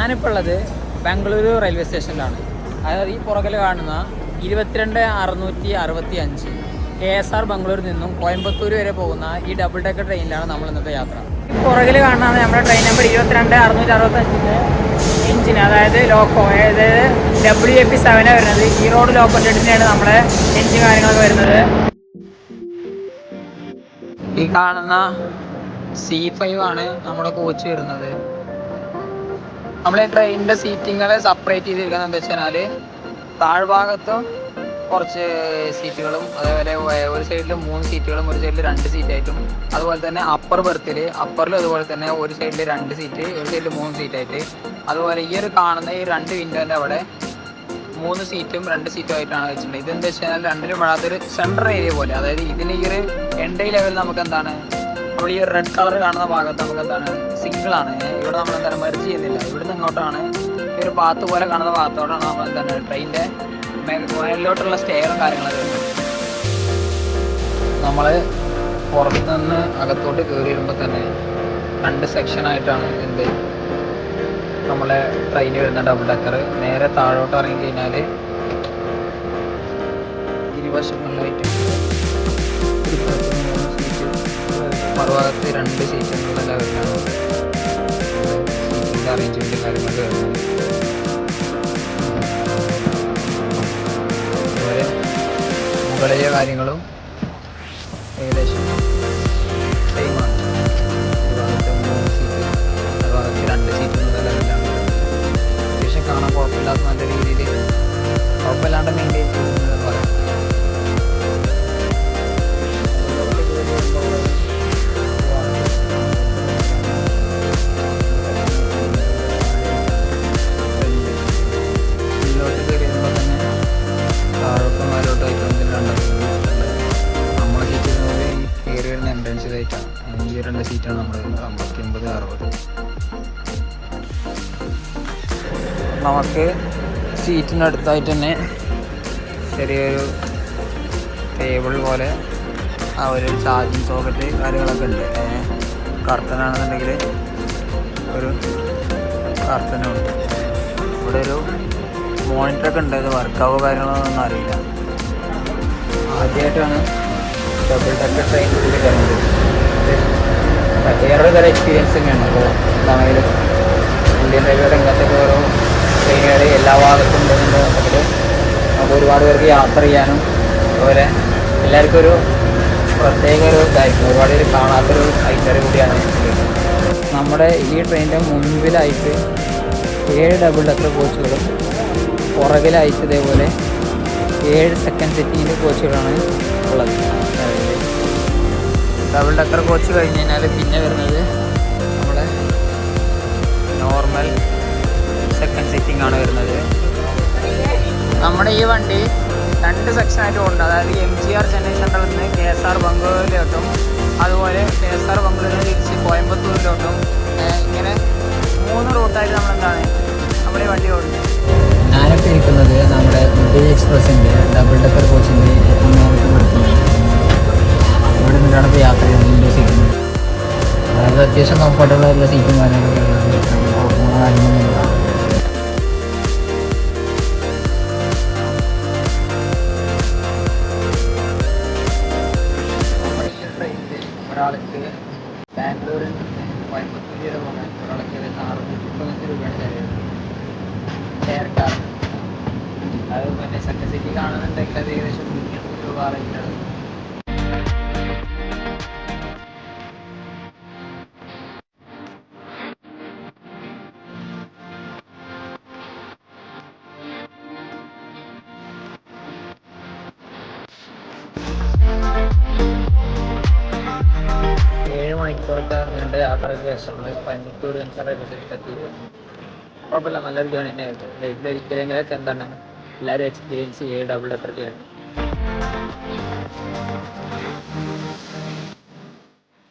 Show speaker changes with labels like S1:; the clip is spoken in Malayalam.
S1: ഞാനിപ്പോൾ ഉള്ളത് ബാംഗ്ലൂരു റെയിൽവേ സ്റ്റേഷനിലാണ്. അതായത് ഈ പുറകിൽ കാണുന്ന 22,665 KSR ബംഗളൂരിൽ നിന്നും കോയമ്പത്തൂർ വരെ പോകുന്ന ഈ ഡബിൾ ഡെക്കർ ട്രെയിനിലാണ് നമ്മൾ ഇന്നത്തെ യാത്ര. ഈ പുറകിൽ കാണുന്നതാണ് നമ്മുടെ ട്രെയിൻ നമ്പർ 22,665 എഞ്ചിന്, അതായത് ലോക്കോ, അതായത് WAP7 വരുന്നത്. ഈ റോഡ് ലോക്കോ ഷെഡിൻ്റെയാണ് നമ്മുടെ എഞ്ചിൻ കാര്യങ്ങളൊക്കെ വരുന്നത്. ഈ കാണുന്ന C5 ആണ് നമ്മുടെ കോച്ച് വരുന്നത്. നമ്മളെ ട്രെയിനിൻ്റെ സീറ്റിങ്ങളെ സെപ്പറേറ്റ് ചെയ്തിരിക്കുന്നത് എന്താ വെച്ചാൽ താഴ്ഭാഗത്തും കുറച്ച് സീറ്റുകളും, അതേപോലെ ഒരു സൈഡിൽ 3 സീറ്റുകളും ഒരു സൈഡിൽ 2 സീറ്റായിട്ടും, അതുപോലെ തന്നെ അപ്പറിലും അതുപോലെ തന്നെ ഒരു സൈഡിൽ 2 സീറ്റ് ഒരു സൈഡിൽ 3 സീറ്റായിട്ട്, അതുപോലെ ഈ ഒരു കാണുന്ന ഈ 2 വിൻഡോൻ്റെ അവിടെ 3 സീറ്റും 2 സീറ്റും ആയിട്ടാണ് വെച്ചിട്ടുള്ളത്. ഇതെന്താ വെച്ചാൽ രണ്ടിലും അതൊരു സെൻട്രൽ ഏരിയ പോലെ, അതായത് ഇതിന് ഈ ഒരു എൻഡ് ലെവൽ നമുക്ക് എന്താണ്, നമ്മൾ ഈ റെഡ് കളർ കാണുന്ന ഭാഗത്ത് നമുക്ക് എന്താണ് സിംഗിൾ ആണ്. ഇവിടെ നമ്മൾ എന്താണ് മെർജ് ചെയ്യുന്നില്ല. ഇവിടുന്ന് ഇങ്ങോട്ടാണ് ഈ ഒരു പാത്ത് പോലെ കാണുന്ന ഭാഗത്തോടാണ് നമ്മൾ എന്താണ് ട്രെയിനിൻ്റെ മേലോട്ടുള്ള സ്റ്റെയറും കാര്യങ്ങളൊക്കെ വരുന്നത്. നമ്മൾ പുറത്തുനിന്ന് അകത്തോട്ട് കയറി വരുമ്പോൾ തന്നെ 2 സെക്ഷനായിട്ടാണ് എന്ത് നമ്മളെ ട്രെയിൻ വരുന്ന ഡബിൾ ഡെക്കർ. നേരെ താഴോട്ട് ഇറങ്ങി കഴിഞ്ഞാൽ ഇരുവശങ്ങളിലായിട്ട് മറുഭാഗത്ത് 2 സീറ്റ് എന്നുള്ള ലെവലിലാണ് സീറ്റിൻ്റെ അറേഞ്ച്മെൻറ്റ് കാര്യങ്ങളൊക്കെ വരുന്നത്. അതുപോലെ മുകളിലെ കാര്യങ്ങളും ഏകദേശം സെയിമാണ്. ഭാഗത്ത് 3 സീറ്റ്, ഭാഗത്ത് 2 സീറ്റ് എന്നുള്ള ലെവലിലാണ്. അത്യാവശ്യം കാണാൻ കുഴപ്പമില്ലാത്ത നല്ല രീതിയിൽ കുഴപ്പമില്ലാണ്ട് മെയിൻറ്റെയിൻ ചെയ്യുന്നത് പറയാം. ഈ 2 സീറ്റാണ് നമ്മൾ 59, 60. നമുക്ക് സീറ്റിനടുത്തായിട്ട് തന്നെ ചെറിയൊരു ടേബിൾ പോലെ ആ ഒരു ചാർജിങ് സോക്കറ്റ് കാര്യങ്ങളൊക്കെ ഉണ്ട്. കർട്ടനാണെന്നുണ്ടെങ്കിൽ ഒരു കർട്ടനുണ്ട്. ഇവിടെ ഒരു മോണിറ്ററൊക്കെ ഉണ്ട്. ഇത് വർക്കാവോ കാര്യങ്ങളൊന്നും അറിയില്ല. ആദ്യമായിട്ടാണ് ഡബിൾ ഡെക്കർ ട്രെയിനിൽ കയറുന്നത്. വേറൊരു തരം എക്സ്പീരിയൻസ് തന്നെയാണ്. അപ്പോൾ എന്താണെങ്കിലും ഇന്ത്യൻ റെയിൽവേയുടെ ഇങ്ങനത്തെ ഓരോ ട്രെയിനുകൾ എല്ലാ ഭാഗത്തും ഉണ്ടെന്നുണ്ടെങ്കിൽ നമുക്ക് ഒരുപാട് പേർക്ക് യാത്ര ചെയ്യാനും അതുപോലെ എല്ലാവർക്കും ഒരു പ്രത്യേക ഒരു ഇതായിരിക്കും. ഒരുപാട് പേര് കാണാത്തൊരു ഐറ്ററി കൂടിയാണ്. നമ്മുടെ ഈ ട്രെയിനിൻ്റെ മുൻപിലായിട്ട് 7 ഡബിൾ ഡെക്കർ കോച്ചുകളും പുറകിലായിട്ട് ഇതേപോലെ 7 സെക്കൻഡ് സെറ്റിങ്ങിൻ്റെ കോച്ചുകളാണ് ഉള്ളത്. ഡബിൾ ഡെക്കർ കോച്ച് കഴിഞ്ഞ് കഴിഞ്ഞാൽ പിന്നെ വരുന്നത് നമ്മുടെ നോർമൽ സെക്കൻഡ് സിറ്റിംഗ് ആണ് വരുന്നത്. നമ്മുടെ ഈ വണ്ടി 2 സെക്ഷനായിട്ട് ഉണ്ട്. അതായത് MGR ചെന്നൈ സെൻട്രലിൽ നിന്ന് KSR ബംഗളൂരിലോട്ടും, അതുപോലെ KSR ബംഗളൂരിൽ നിന്ന് തിരിച്ച് കോയമ്പത്തൂരിലോട്ടും, ഇങ്ങനെ 3 റൂട്ടായിട്ട് നമ്മളെന്താണ് നമ്മുടെ ഈ വണ്ടി ഓടുന്നത്. ഞാനൊക്കെ ഇരിക്കുന്നത് നമ്മുടെ ഉദയ എക്സ്പ്രസിൻ്റെ ഡബിൾ ഡെക്കർ കോച്ചിൻ്റെ ഏറ്റവും നേരത്തെ പഠിക്കുന്നത്. ഇവിടെ നിന്നാണ് ഇപ്പോൾ യാത്ര ചെയ്യുന്നത്. സീറ്റുണ്ട്, അതായത് അത്യാവശ്യം കംഫർട്ടബിൾ ആയിട്ടുള്ള സീറ്റും കാര്യങ്ങളൊക്കെ കാര്യങ്ങളൊന്നുമില്ല. ഒരാൾക്ക് ബാംഗ്ലൂരിൽ നിന്ന് കോയമ്പത്തൂർ വരെ പോകാൻ ഒരാൾക്ക് ഏകദേശം 635 രൂപയാണ് ചിലവ്. ഷെയർ കാർ അത് പിന്നെ സെക്കൻഡ് സിറ്റി കാണുന്നുണ്ടെങ്കിൽ അത് ഏകദേശം 300 രൂപ റേറ്റാണ്. മണിക്കൂറൊക്കെ നീണ്ട യാത്രയ്ക്ക് ശേഷമുള്ള കോയമ്പത്തൂർ റെയിൽവേ സ്റ്റേഷനിലെത്തി. കുഴപ്പമില്ല, നല്ലൊരു ജേണി തന്നെയായിരുന്നു. ലൈഫിൽ ഒരിക്കലെങ്കിലൊക്കെ എന്താണ് എല്ലാവരും എക്സ്പീരിയൻസ് ചെയ്യുക ഡബിൾ ഡെക്കർ ജേണി.